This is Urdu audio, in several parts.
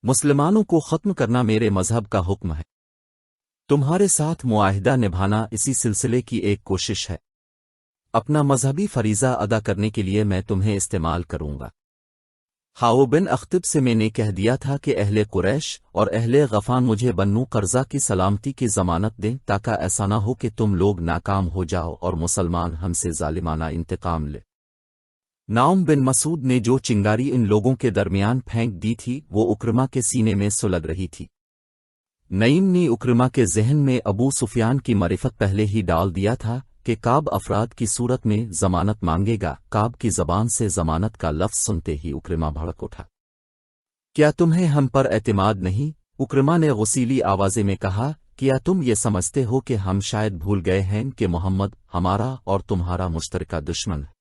مسلمانوں کو ختم کرنا میرے مذہب کا حکم ہے۔ تمہارے ساتھ معاہدہ نبھانا اسی سلسلے کی ایک کوشش ہے۔ اپنا مذہبی فریضہ ادا کرنے کے لیے میں تمہیں استعمال کروں گا۔ حاؤ بن اخطب سے میں نے کہہ دیا تھا کہ اہل قریش اور اہل غفان مجھے بنو قرظہ کی سلامتی کی ضمانت دیں تاکہ ایسا نہ ہو کہ تم لوگ ناکام ہو جاؤ اور مسلمان ہم سے ظالمانہ انتقام لے۔ نعم بن مسعود نے جو چنگاری ان لوگوں کے درمیان پھینک دی تھی وہ اکرما کے سینے میں سلگ رہی تھی۔ نعیم نے اکرما کے ذہن میں ابو سفیان کی معرفت پہلے ہی ڈال دیا تھا کہ کعب افراد کی صورت میں ضمانت مانگے گا۔ کعب کی زبان سے ضمانت کا لفظ سنتے ہی اکرما بھڑک اٹھا۔ کیا تمہیں ہم پر اعتماد نہیں؟ اکرما نے غصیلی آوازے میں کہا، کیا تم یہ سمجھتے ہو کہ ہم شاید بھول گئے ہیں کہ محمد ہمارا اور تمہارا مشترکہ دشمن ہے؟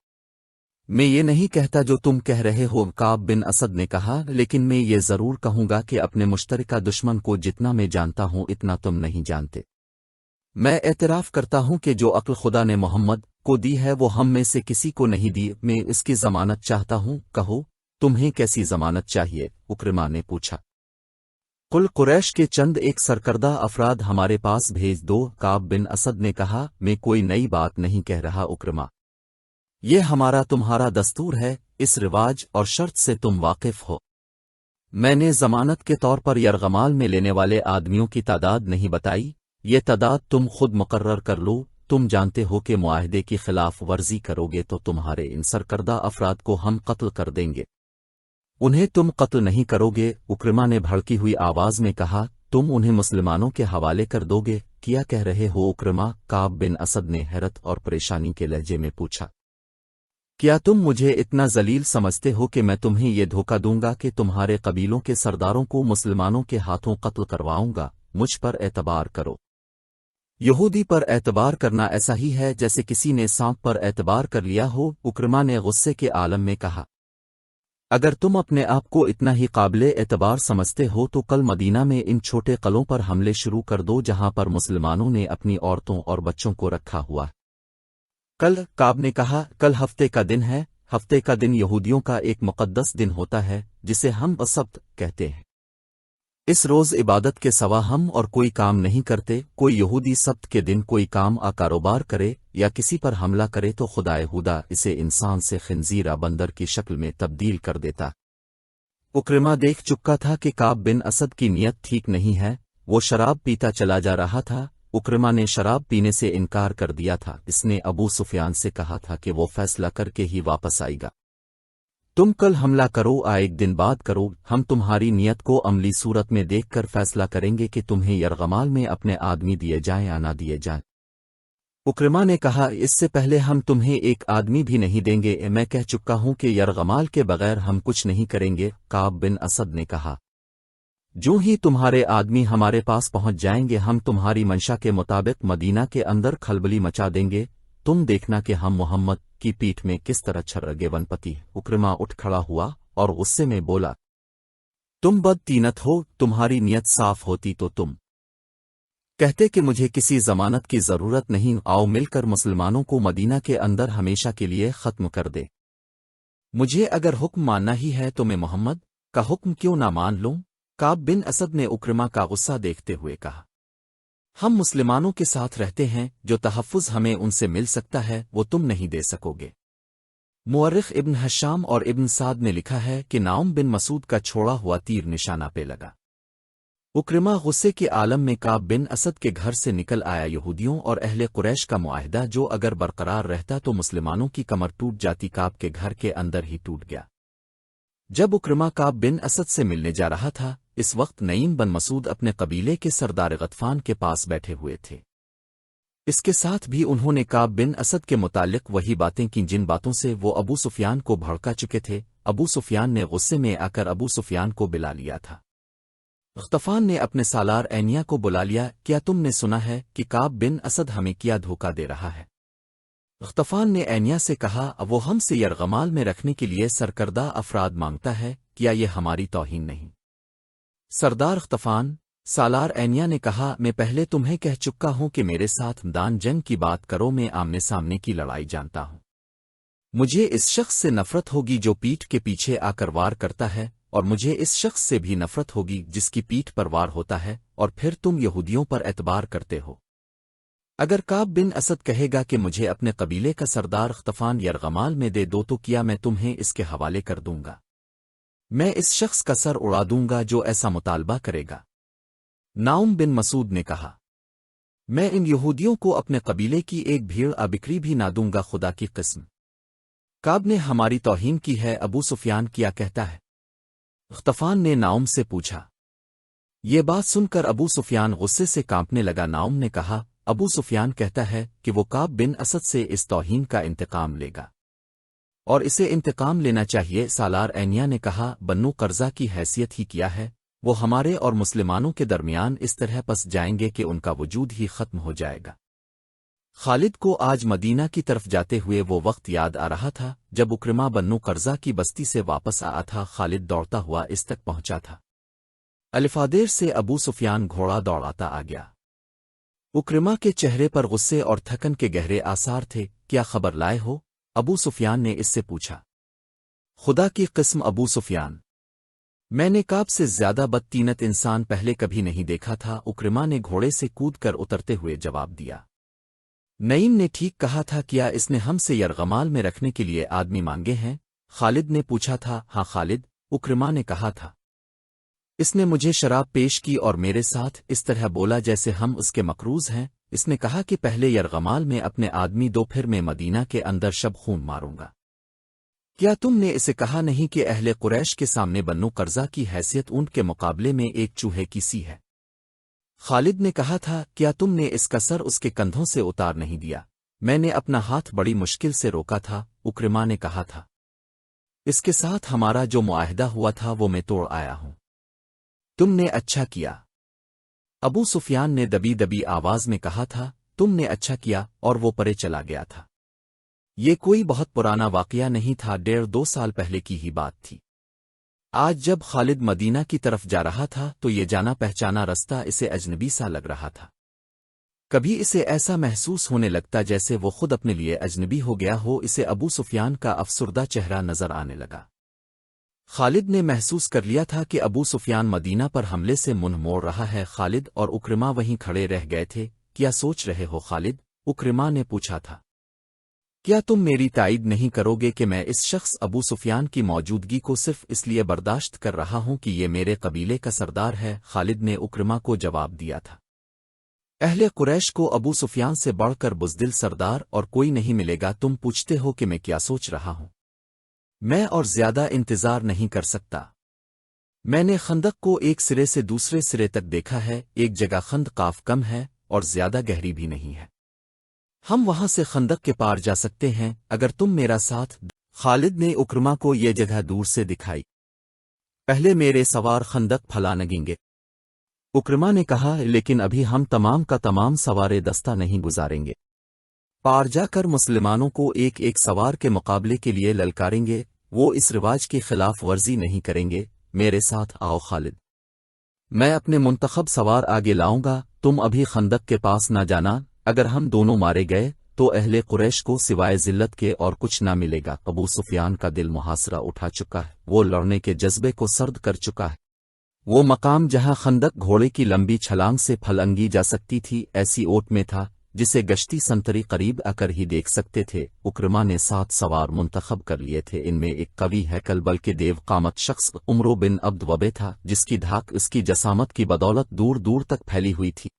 میں یہ نہیں کہتا جو تم کہہ رہے ہو، کعب بن اسد نے کہا، لیکن میں یہ ضرور کہوں گا کہ اپنے مشترکہ دشمن کو جتنا میں جانتا ہوں اتنا تم نہیں جانتے۔ میں اعتراف کرتا ہوں کہ جو عقل خدا نے محمد کو دی ہے وہ ہم میں سے کسی کو نہیں دی۔ میں اس کی ضمانت چاہتا ہوں۔ کہو تمہیں کیسی ضمانت چاہیے؟ اکرما نے پوچھا۔ قل قریش کے چند ایک سرکردہ افراد ہمارے پاس بھیج دو، کعب بن اسد نے کہا۔ میں کوئی نئی بات نہیں کہہ رہا اکرما، یہ ہمارا تمہارا دستور ہے، اس رواج اور شرط سے تم واقف ہو۔ میں نے ضمانت کے طور پر یرغمال میں لینے والے آدمیوں کی تعداد نہیں بتائی، یہ تعداد تم خود مقرر کر لو۔ تم جانتے ہو کہ معاہدے کی خلاف ورزی کرو گے تو تمہارے ان سرکردہ افراد کو ہم قتل کر دیں گے۔ انہیں تم قتل نہیں کرو گے؟ اکرما نے بھڑکی ہوئی آواز میں کہا، تم انہیں مسلمانوں کے حوالے کر دو گے؟ کیا کہہ رہے ہو اکرما؟ کعب بن اسد نے حیرت اور پریشانی کے لہجے میں پوچھا۔ کیا تم مجھے اتنا ذلیل سمجھتے ہو کہ میں تمہیں یہ دھوکہ دوں گا کہ تمہارے قبیلوں کے سرداروں کو مسلمانوں کے ہاتھوں قتل کرواؤں گا؟ مجھ پر اعتبار کرو۔ یہودی پر اعتبار کرنا ایسا ہی ہے جیسے کسی نے سانپ پر اعتبار کر لیا ہو، اکرما نے غصے کے عالم میں کہا۔ اگر تم اپنے آپ کو اتنا ہی قابل اعتبار سمجھتے ہو تو کل مدینہ میں ان چھوٹے قلعوں پر حملے شروع کر دو جہاں پر مسلمانوں نے اپنی عورتوں اور بچوں کو رکھا ہوا ہے۔ کل؟ کعب نے کہا، کل ہفتے کا دن ہے۔ ہفتے کا دن یہودیوں کا ایک مقدس دن ہوتا ہے جسے ہم سبت کہتے ہیں۔ اس روز عبادت کے سوا ہم اور کوئی کام نہیں کرتے۔ کوئی یہودی سبت کے دن کوئی کام کاروبار کرے یا کسی پر حملہ کرے تو خدائے خدا اسے انسان سے خنزیرہ بندر کی شکل میں تبدیل کر دیتا۔ اکرما دیکھ چکا تھا کہ کعب بن اسد کی نیت ٹھیک نہیں ہے، وہ شراب پیتا چلا جا رہا تھا۔ اکرما نے شراب پینے سے انکار کر دیا تھا۔ اس نے ابو سفیان سے کہا تھا کہ وہ فیصلہ کر کے ہی واپس آئے گا۔ تم کل حملہ کرو، ایک دن بعد کرو، ہم تمہاری نیت کو عملی صورت میں دیکھ کر فیصلہ کریں گے کہ تمہیں یرغمال میں اپنے آدمی دیے جائیں یا نہ دیے جائیں۔ اکرما نے کہا، اس سے پہلے ہم تمہیں ایک آدمی بھی نہیں دیں گے۔ میں کہہ چکا ہوں کہ یرغمال کے بغیر ہم کچھ نہیں کریں گے، کعب بن اسد نے کہا۔ جو ہی تمہارے آدمی ہمارے پاس پہنچ جائیں گے ہم تمہاری منشا کے مطابق مدینہ کے اندر کھلبلی مچا دیں گے۔ تم دیکھنا کہ ہم محمد کی پیٹھ میں کس طرح چھرگے ون پتی۔ اکرما اٹھ کھڑا ہوا اور غصے میں بولا، تم بد تینت ہو، تمہاری نیت صاف ہوتی تو تم کہتے کہ مجھے کسی ضمانت کی ضرورت نہیں، آؤ مل کر مسلمانوں کو مدینہ کے اندر ہمیشہ کے لیے ختم کر دے۔ مجھے اگر حکم ماننا ہی ہے تو میں محمد کا حکم کیوں نہ مان لوں؟ کعب بن اسد نے اکرما کا غصہ دیکھتے ہوئے کہا، ہم مسلمانوں کے ساتھ رہتے ہیں، جو تحفظ ہمیں ان سے مل سکتا ہے وہ تم نہیں دے سکو گے۔ مورخ ابن حشام اور ابن سعد نے لکھا ہے کہ نعم بن مسعود کا چھوڑا ہوا تیر نشانہ پہ لگا۔ اکرما غصے کے عالم میں کعب بن اسد کے گھر سے نکل آیا۔ یہودیوں اور اہل قریش کا معاہدہ جو اگر برقرار رہتا تو مسلمانوں کی کمر ٹوٹ جاتی، کعب کے گھر کے اندر ہی ٹوٹ گیا۔ جب اکرما کعب بن اسد سے ملنے جا رہا تھا اس وقت نعیم بن مسعود اپنے قبیلے کے سردار غطفان کے پاس بیٹھے ہوئے تھے۔ اس کے ساتھ بھی انہوں نے کعب بن اسد کے متعلق وہی باتیں کی جن باتوں سے وہ ابو سفیان کو بھڑکا چکے تھے۔ ابو سفیان نے غصے میں آ کر ابو سفیان کو بلا لیا تھا۔ غطفان نے اپنے سالار اینیا کو بلا لیا، کیا تم نے سنا ہے کہ کعب بن اسد ہمیں کیا دھوکہ دے رہا ہے؟ غطفان نے اینیا سے کہا، وہ ہم سے یرغمال میں رکھنے کے لیے سرکردہ افراد مانگتا ہے، کیا یہ ہماری توہین نہیں؟ سردار غطفان، سالار اینیا نے کہا، میں پہلے تمہیں کہہ چکا ہوں کہ میرے ساتھ میدان جنگ کی بات کرو، میں آمنے سامنے کی لڑائی جانتا ہوں۔ مجھے اس شخص سے نفرت ہوگی جو پیٹھ کے پیچھے آ کر وار کرتا ہے اور مجھے اس شخص سے بھی نفرت ہوگی جس کی پیٹھ پر وار ہوتا ہے، اور پھر تم یہودیوں پر اعتبار کرتے ہو۔ اگر کعب بن اسد کہے گا کہ مجھے اپنے قبیلے کا سردار غطفان یرغمال میں دے دو تو کیا میں تمہیں اس کے حوالے کر دوں گا؟ میں اس شخص کا سر اڑا دوں گا جو ایسا مطالبہ کرے گا۔ نعوم بن مسعود نے کہا، میں ان یہودیوں کو اپنے قبیلے کی ایک بھیڑ بکری بھی نہ دوں گا، خدا کی قسم۔ کعب نے ہماری توہین کی ہے، ابو سفیان کیا کہتا ہے؟ غطفان نے نعوم سے پوچھا۔ یہ بات سن کر ابو سفیان غصے سے کانپنے لگا۔ نعوم نے کہا، ابو سفیان کہتا ہے کہ وہ کعب بن اسد سے اس توہین کا انتقام لے گا، اور اسے انتقام لینا چاہیے۔ سالار عینیہ نے کہا، بنو قرظہ کی حیثیت ہی کیا ہے؟ وہ ہمارے اور مسلمانوں کے درمیان اس طرح پس جائیں گے کہ ان کا وجود ہی ختم ہو جائے گا۔ خالد کو آج مدینہ کی طرف جاتے ہوئے وہ وقت یاد آ رہا تھا جب اکرمہ بنو قرظہ کی بستی سے واپس آیا تھا۔ خالد دوڑتا ہوا اس تک پہنچا تھا۔ الفادیر سے ابو سفیان گھوڑا دوڑاتا آ گیا۔ اکرمہ کے چہرے پر غصے اور تھکن کے گہرے آثار تھے۔ کیا خبر لائے ہو؟ ابو سفیان نے اس سے پوچھا۔ خدا کی قسم ابو سفیان، میں نے کعب سے زیادہ بدطینت انسان پہلے کبھی نہیں دیکھا تھا، اکرمہ نے گھوڑے سے کود کر اترتے ہوئے جواب دیا۔ نعیم نے ٹھیک کہا تھا، کیا اس نے ہم سے یرغمال میں رکھنے کے لیے آدمی مانگے ہیں؟ خالد نے پوچھا تھا۔ ہاں خالد، اکرمہ نے کہا تھا، اس نے مجھے شراب پیش کی اور میرے ساتھ اس طرح بولا جیسے ہم اس کے مقروض ہیں۔ اس نے کہا کہ پہلے یرغمال میں اپنے آدمی دو، پھر میں مدینہ کے اندر شب خون ماروں گا۔ کیا تم نے اسے کہا نہیں کہ اہل قریش کے سامنے بنو قرظہ کی حیثیت اونٹ کے مقابلے میں ایک چوہے کی سی ہے؟ خالد نے کہا تھا، کیا تم نے اس کا سر اس کے کندھوں سے اتار نہیں دیا؟ میں نے اپنا ہاتھ بڑی مشکل سے روکا تھا، اکرمہ نے کہا تھا۔ اس کے ساتھ ہمارا جو معاہدہ ہوا تھا وہ میں توڑ آیا ہوں۔ تم نے اچھا کیا، ابو سفیان نے دبی دبی آواز میں کہا تھا۔ تم نے اچھا کیا، اور وہ پرے چلا گیا تھا۔ یہ کوئی بہت پرانا واقعہ نہیں تھا، 1.5-2 سال پہلے کی ہی بات تھی۔ آج جب خالد مدینہ کی طرف جا رہا تھا تو یہ جانا پہچانا رستہ اسے اجنبی سا لگ رہا تھا۔ کبھی اسے ایسا محسوس ہونے لگتا جیسے وہ خود اپنے لیے اجنبی ہو گیا ہو۔ اسے ابو سفیان کا افسردہ چہرہ نظر آنے لگا۔ خالد نے محسوس کر لیا تھا کہ ابو سفیان مدینہ پر حملے سے منہ موڑ رہا ہے۔ خالد اور اکرمہ وہیں کھڑے رہ گئے تھے۔ کیا سوچ رہے ہو خالد؟ اکرمہ نے پوچھا تھا۔ کیا تم میری تائید نہیں کرو گے کہ میں اس شخص ابو سفیان کی موجودگی کو صرف اس لیے برداشت کر رہا ہوں کہ یہ میرے قبیلے کا سردار ہے؟ خالد نے اکرمہ کو جواب دیا تھا۔ اہل قریش کو ابو سفیان سے بڑھ کر بزدل سردار اور کوئی نہیں ملے گا۔ تم پوچھتے ہو کہ میں کیا سوچ رہا ہوں؟ میں اور زیادہ انتظار نہیں کر سکتا۔ میں نے خندق کو ایک سرے سے دوسرے سرے تک دیکھا ہے۔ ایک جگہ خند قاف کم ہے اور زیادہ گہری بھی نہیں ہے، ہم وہاں سے خندق کے پار جا سکتے ہیں اگر تم میرا ساتھ۔ خالد نے اکرمہ کو یہ جگہ دور سے دکھائی۔ پہلے میرے سوار خندق پھلا نگیں گے، اکرمہ نے کہا، لیکن ابھی ہم تمام کا تمام سوارے دستہ نہیں گزاریں گے۔ پار جا کر مسلمانوں کو ایک ایک سوار کے مقابلے کے لیے للکاریں گے، وہ اس رواج کی خلاف ورزی نہیں کریں گے۔ میرے ساتھ آؤ خالد، میں اپنے منتخب سوار آگے لاؤں گا، تم ابھی خندق کے پاس نہ جانا۔ اگر ہم دونوں مارے گئے تو اہل قریش کو سوائے ذلت کے اور کچھ نہ ملے گا۔ ابو سفیان کا دل محاصرہ اٹھا چکا ہے، وہ لڑنے کے جذبے کو سرد کر چکا ہے۔ وہ مقام جہاں خندق گھوڑے کی لمبی چھلانگ سے پھلانگی جا سکتی تھی ایسی اوٹ میں تھا جسے گشتی سنتری قریب آ کر ہی دیکھ سکتے تھے۔ اکرمہ نے 7 سوار منتخب کر لیے تھے، ان میں ایک قوی ہیکل بلکہ دیو قامت شخص عمرو بن عبد وبے تھا جس کی دھاک اس کی جسامت کی بدولت دور دور تک پھیلی ہوئی تھی۔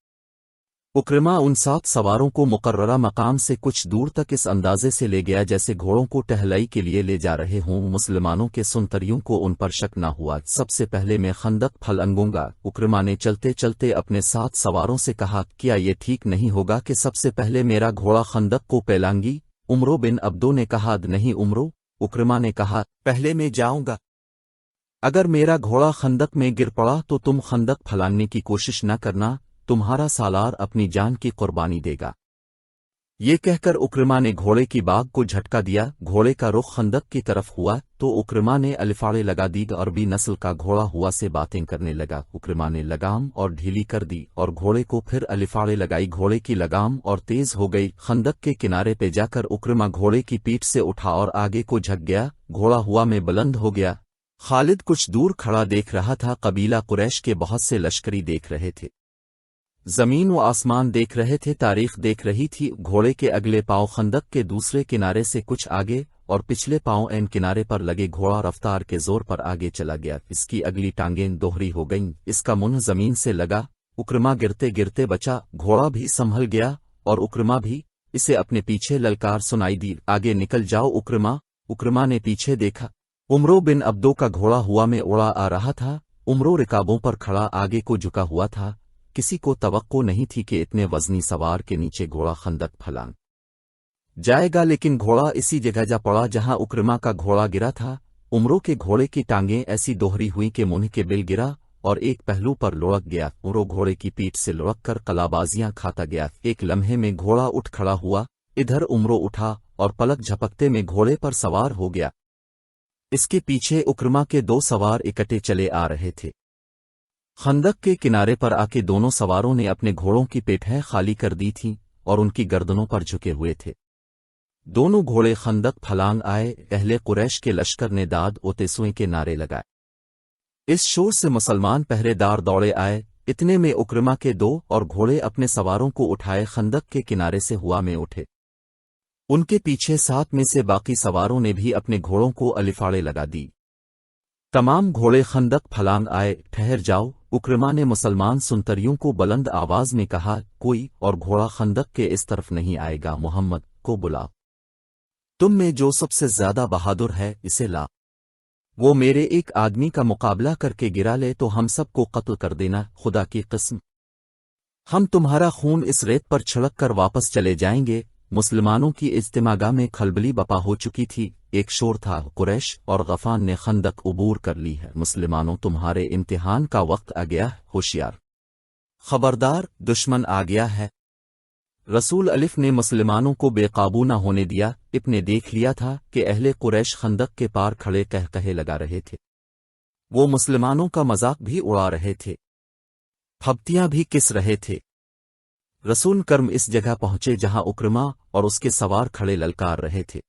اکرمہ ان 7 سواروں کو مقررہ مقام سے کچھ دور تک اس اندازے سے لے گیا جیسے گھوڑوں کو ٹہلائی کے لیے لے جا رہے ہوں۔ مسلمانوں کے سنتریوں کو ان پر شک نہ ہوا۔ سب سے پہلے میں خندق پھلانگوں گا، اکرمہ نے چلتے چلتے اپنے 7 سواروں سے کہا۔ کیا یہ ٹھیک نہیں ہوگا کہ سب سے پہلے میرا گھوڑا خندق کو پھلانگی؟ عمرو بن عبدو نے کہا۔ نہیں عمرو، اکرمہ نے کہا، پہلے میں جاؤں گا۔ اگر میرا گھوڑا خندق میں گر پڑا تو تم خندق پھلانگنے کی کوشش نہ کرنا، تمہارا سالار اپنی جان کی قربانی دے گا۔ یہ کہہ کر اکرمہ نے گھوڑے کی باگ کو جھٹکا دیا۔ گھوڑے کا رخ خندق کی طرف ہوا تو اکرمہ نے الفاڑے لگا دی۔ عربی نسل کا گھوڑا ہوا سے باتیں کرنے لگا۔ اکرمہ نے لگام اور ڈھیلی کر دی اور گھوڑے کو پھر الفاڑے لگائی۔ گھوڑے کی لگام اور تیز ہو گئی۔ خندق کے کنارے پہ جا کر اکرمہ گھوڑے کی پیٹھ سے اٹھا اور آگے کو جھک گیا۔ گھوڑا ہوا میں بلند ہو گیا۔ خالد کچھ دور کھڑا دیکھ رہا تھا، قبیلہ قریش کے بہت سے لشکری دیکھ رہے تھے، زمین و آسمان دیکھ رہے تھے، تاریخ دیکھ رہی تھی۔ گھوڑے کے اگلے پاؤں خندق کے دوسرے کنارے سے کچھ آگے اور پچھلے پاؤں این کنارے پر لگے، گھوڑا رفتار کے زور پر آگے چلا گیا، اس کی اگلی ٹانگیں دوہری ہو گئیں، اس کا منہ زمین سے لگا، اکرما گرتے گرتے بچا، گھوڑا بھی سنبھل گیا اور اکرما بھی، اسے اپنے پیچھے للکار سنائی دی، آگے نکل جاؤ اکرما۔ اکرما نے پیچھے دیکھا، عمرو بن عبدو کا گھوڑا ہوا میں اڑا آ رہا تھا، عمرو رکابوں پر کھڑا آگے کو جھکا ہوا تھا، کسی کو توقع نہیں تھی کہ اتنے وزنی سوار کے نیچے گھوڑا خندق پھلانگ جائے گا، لیکن گھوڑا اسی جگہ جا پڑا جہاں اکرما کا گھوڑا گرا تھا۔ عمرو کے گھوڑے کی ٹانگیں ایسی دوہری ہوئیں کہ منہ کے بل گرا اور ایک پہلو پر لڑک گیا، عمرو گھوڑے کی پیٹھ سے لڑک کر قلابازیاں کھاتا گیا، ایک لمحے میں گھوڑا اٹھ کھڑا ہوا، ادھر عمرو اٹھا اور پلک جھپکتے میں گھوڑے پر سوار ہو گیا، اس کے پیچھے اکرما کے دو سوار اکٹھے چلے آ رہے تھے۔ خندق کے کنارے پر آ کے دونوں سواروں نے اپنے گھوڑوں کی پیٹھیں خالی کر دی تھیں اور ان کی گردنوں پر جھکے ہوئے تھے، دونوں گھوڑے خندق پھلانگ آئے، اہل قریش کے لشکر نے داد و تسویں کے نعرے لگائے، اس شور سے مسلمان پہرے دار دوڑے آئے، اتنے میں اکرما کے دو اور گھوڑے اپنے سواروں کو اٹھائے خندق کے کنارے سے ہوا میں اٹھے، ان کے پیچھے 7 میں سے باقی سواروں نے بھی اپنے گھوڑوں کو الفاڑے لگا دی، تمام گھوڑے خندق پھلانگ آئے۔ ٹھہر جاؤ، اکرما نے مسلمان سنتریوں کو بلند آواز میں کہا، کوئی اور گھوڑا خندق کے اس طرف نہیں آئے گا، محمد کو بلا، تم میں جو سب سے زیادہ بہادر ہے اسے لا، وہ میرے ایک آدمی کا مقابلہ کر کے گرا لے تو ہم سب کو قتل کر دینا، خدا کی قسم ہم تمہارا خون اس ریت پر چھڑک کر واپس چلے جائیں گے۔ مسلمانوں کی اجتماعگاہ میں کھلبلی بپا ہو چکی تھی، ایک شور تھا، قریش اور غفان نے خندق عبور کر لی ہے، مسلمانوں تمہارے امتحان کا وقت آ گیا، ہوشیار، خبردار، دشمن آ گیا ہے۔ رسول الف نے مسلمانوں کو بے قابو نہ ہونے دیا، اپ نے دیکھ لیا تھا کہ اہل قریش خندق کے پار کھڑے کہے لگا رہے تھے، وہ مسلمانوں کا مذاق بھی اڑا رہے تھے، پھبتیاں بھی کس رہے تھے۔ رسول کرم اس جگہ پہنچے جہاں اکرما اور اس کے سوار کھڑے للکار رہے تھے،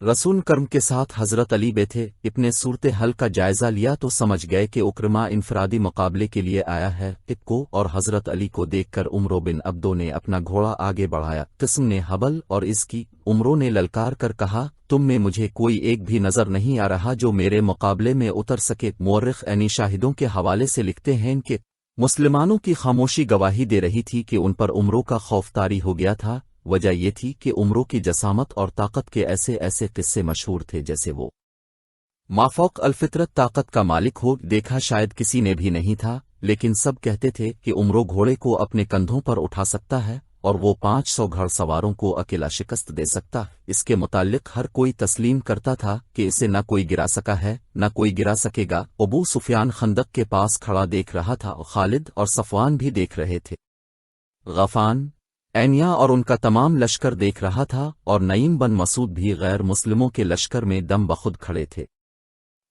رسول کرم کے ساتھ حضرت علی بیٹھے، اپنے صورتحال کا جائزہ لیا تو سمجھ گئے کہ اکرما انفرادی مقابلے کے لیے آیا ہے، اپ کو اور حضرت علی کو دیکھ کر عمرو بن عبدو نے اپنا گھوڑا آگے بڑھایا، قسم نے حبل اور اس کی، عمرو نے للکار کر کہا، تم میں مجھے کوئی ایک بھی نظر نہیں آ رہا جو میرے مقابلے میں اتر سکے۔ مورخ عینی شاہدوں کے حوالے سے لکھتے ہیں کہ مسلمانوں کی خاموشی گواہی دے رہی تھی کہ ان پر عمرو کا خوف طاری ہو گیا تھا، وجہ یہ تھی کہ عمرو کی جسامت اور طاقت کے ایسے ایسے قصے مشہور تھے جیسے وہ مافوق الفطرت طاقت کا مالک ہو، دیکھا شاید کسی نے بھی نہیں تھا، لیکن سب کہتے تھے کہ عمرو گھوڑے کو اپنے کندھوں پر اٹھا سکتا ہے اور وہ 500 گھڑ سواروں کو اکیلا شکست دے سکتا۔ اس کے متعلق ہر کوئی تسلیم کرتا تھا کہ اسے نہ کوئی گرا سکا ہے نہ کوئی گرا سکے گا۔ ابو سفیان خندق کے پاس کھڑا دیکھ رہا تھا، خالد اور صفوان بھی دیکھ رہے تھے، غفان، اینیا اور ان کا تمام لشکر دیکھ رہا تھا، اور نعیم بن مسعود بھی غیر مسلموں کے لشکر میں دم بخود کھڑے تھے۔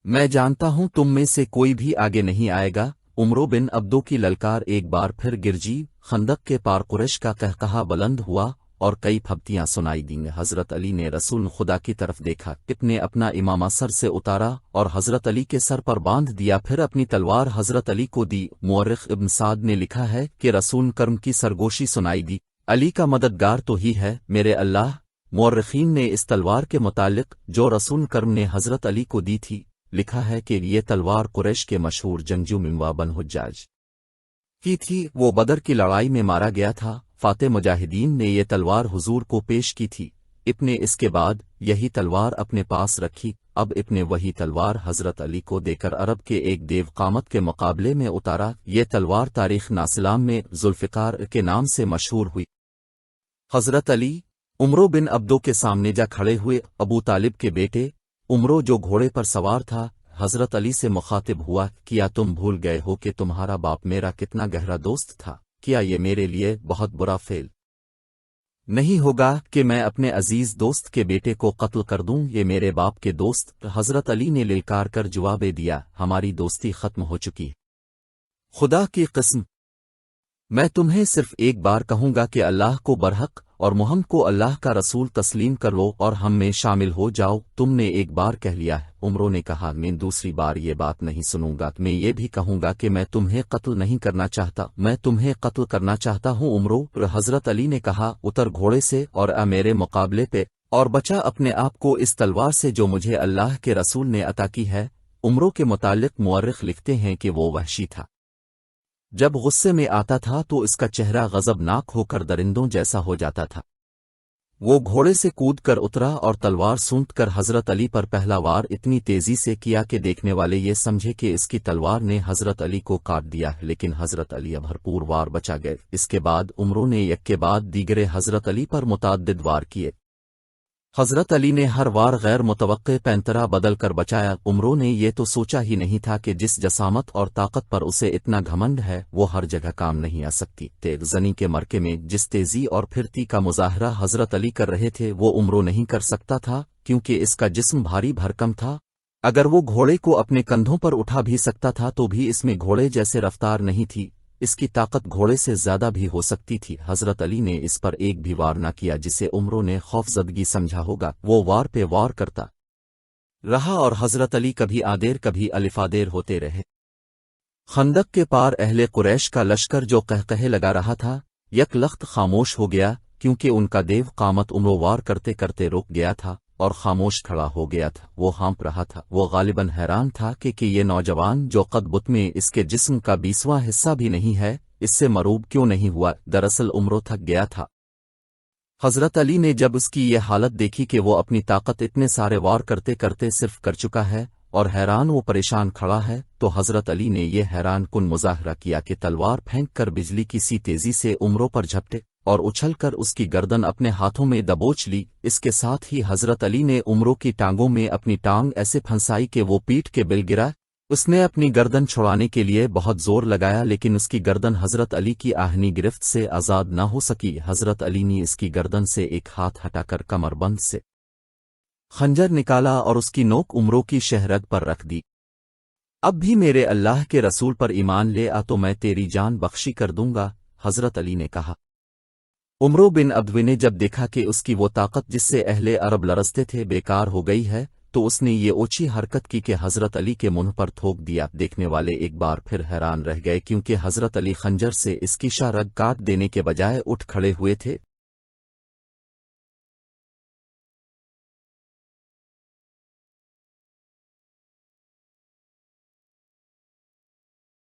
میں جانتا ہوں تم میں سے کوئی بھی آگے نہیں آئے گا، عمرو بن عبدو کی للکار ایک بار پھر گرجی، خندق کے پار قریش کا قہقہا بلند ہوا اور کئی پھبتیاں سنائی دیں۔ حضرت علی نے رسول خدا کی طرف دیکھا، ٹپ نے اپنا امامہ سر سے اتارا اور حضرت علی کے سر پر باندھ دیا، پھر اپنی تلوار حضرت علی کو دی۔ مورخ ابن سعد نے لکھا ہے کہ رسول کرم کی سرگوشی سنائی دی، علی کا مددگار تو ہی ہے میرے اللہ۔ مورخین نے اس تلوار کے متعلق جو رسول کرم نے حضرت علی کو دی تھی لکھا ہے کہ یہ تلوار قریش کے مشہور جنگجو منوا بن حجاج کی تھی، وہ بدر کی لڑائی میں مارا گیا تھا، فاتح مجاہدین نے یہ تلوار حضور کو پیش کی تھی، اب نے اس کے بعد یہی تلوار اپنے پاس رکھی، اب اب نے وہی تلوار حضرت علی کو دے کر عرب کے ایک دیو قامت کے مقابلے میں اتارا۔ یہ تلوار تاریخ ناسلام میں ذوالفقار کے نام سے مشہور ہوئی۔ حضرت علی عمرو بن عبدو کے سامنے جا کھڑے ہوئے، ابو طالب کے بیٹے عمرو جو گھوڑے پر سوار تھا حضرت علی سے مخاطب ہوا، کیا تم بھول گئے ہو کہ تمہارا باپ میرا کتنا گہرا دوست تھا؟ کیا یہ میرے لیے بہت برا فعل نہیں ہوگا کہ میں اپنے عزیز دوست کے بیٹے کو قتل کر دوں؟ یہ میرے باپ کے دوست۔ حضرت علی نے للکار کر جواب دیا، ہماری دوستی ختم ہو چکی ہے، خدا کی قسم میں تمہیں صرف ایک بار کہوں گا کہ اللہ کو برحق اور محمد کو اللہ کا رسول تسلیم کر لو اور ہم میں شامل ہو جاؤ۔ تم نے ایک بار کہہ لیا ہے، عمروں نے کہا، میں دوسری بار یہ بات نہیں سنوں گا۔ میں یہ بھی کہوں گا کہ میں تمہیں قتل نہیں کرنا چاہتا، میں تمہیں قتل کرنا چاہتا ہوں عمروں۔ حضرت علی نے کہا، اتر گھوڑے سے اور آ میرے مقابلے پہ اور بچا اپنے آپ کو اس تلوار سے جو مجھے اللہ کے رسول نے عطا کی ہے۔ عمروں کے متعلق مورخ لکھتے ہیں کہ وہ وحشی تھا، جب غصے میں آتا تھا تو اس کا چہرہ غضبناک ہو کر درندوں جیسا ہو جاتا تھا۔ وہ گھوڑے سے کود کر اترا اور تلوار سونٹ کر حضرت علی پر پہلا وار اتنی تیزی سے کیا کہ دیکھنے والے یہ سمجھے کہ اس کی تلوار نے حضرت علی کو کاٹ دیا، لیکن حضرت علی بھرپور وار بچا گئے۔ اس کے بعد عمروں نے یک کے بعد دیگرے حضرت علی پر متعدد وار کیے۔ حضرت علی نے ہر وار غیر متوقع پینترا بدل کر بچایا۔ عمروں نے یہ تو سوچا ہی نہیں تھا کہ جس جسامت اور طاقت پر اسے اتنا گھمنڈ ہے وہ ہر جگہ کام نہیں آ سکتی۔ تیغ زنی کے مرکے میں جس تیزی اور پھرتی کا مظاہرہ حضرت علی کر رہے تھے وہ عمروں نہیں کر سکتا تھا، کیونکہ اس کا جسم بھاری بھرکم تھا۔ اگر وہ گھوڑے کو اپنے کندھوں پر اٹھا بھی سکتا تھا تو بھی اس میں گھوڑے جیسے رفتار نہیں تھی، اس کی طاقت گھوڑے سے زیادہ بھی ہو سکتی تھی۔ حضرت علی نے اس پر ایک بھی وار نہ کیا جسے عمروں نے خوف زدگی سمجھا ہوگا، وہ وار پہ وار کرتا رہا اور حضرت علی کبھی آدیر کبھی الفادیر ہوتے رہے۔ خندق کے پار اہل قریش کا لشکر جو قہقہے لگا رہا تھا یک لخت خاموش ہو گیا، کیونکہ ان کا دیو قامت عمروں وار کرتے کرتے رک گیا تھا اور خاموش کھڑا ہو گیا تھا۔ وہ ہانپ رہا تھا، وہ غالباً حیران تھا کہ یہ نوجوان جو قد بت میں اس کے جسم کا 20واں حصہ بھی نہیں ہے، اس سے مروب کیوں نہیں ہوا۔ دراصل عمروں تھک گیا تھا۔ حضرت علی نے جب اس کی یہ حالت دیکھی کہ وہ اپنی طاقت اتنے سارے وار کرتے کرتے صرف کر چکا ہے اور حیران وہ پریشان کھڑا ہے، تو حضرت علی نے یہ حیران کن مظاہرہ کیا کہ تلوار پھینک کر بجلی کی سی تیزی سے عمروں پر جھپٹے اور اچھل کر اس کی گردن اپنے ہاتھوں میں دبوچ لی۔ اس کے ساتھ ہی حضرت علی نے عمروں کی ٹانگوں میں اپنی ٹانگ ایسے پھنسائی کہ وہ پیٹ کے بل گرا۔ اس نے اپنی گردن چھڑانے کے لیے بہت زور لگایا، لیکن اس کی گردن حضرت علی کی آہنی گرفت سے آزاد نہ ہو سکی۔ حضرت علی نے اس کی گردن سے ایک ہاتھ ہٹا کر کمر بند سے خنجر نکالا اور اس کی نوک عمروں کی شہرگ پر رکھ دی۔ اب بھی میرے اللہ کے رسول پر ایمان لے آ تو میں تیری جان بخشی کر دوں گا، حضرت علی نے کہا۔ عمرو بن عبدو نے جب دیکھا کہ اس کی وہ طاقت جس سے اہل عرب لرزتے تھے بیکار ہو گئی ہے تو اس نے یہ اوچھی حرکت کی کہ حضرت علی کے منہ پر تھوک دیا۔ دیکھنے والے ایک بار پھر حیران رہ گئے، کیونکہ حضرت علی خنجر سے اس کی شاہ رگ کاٹ دینے کے بجائے اٹھ کھڑے ہوئے تھے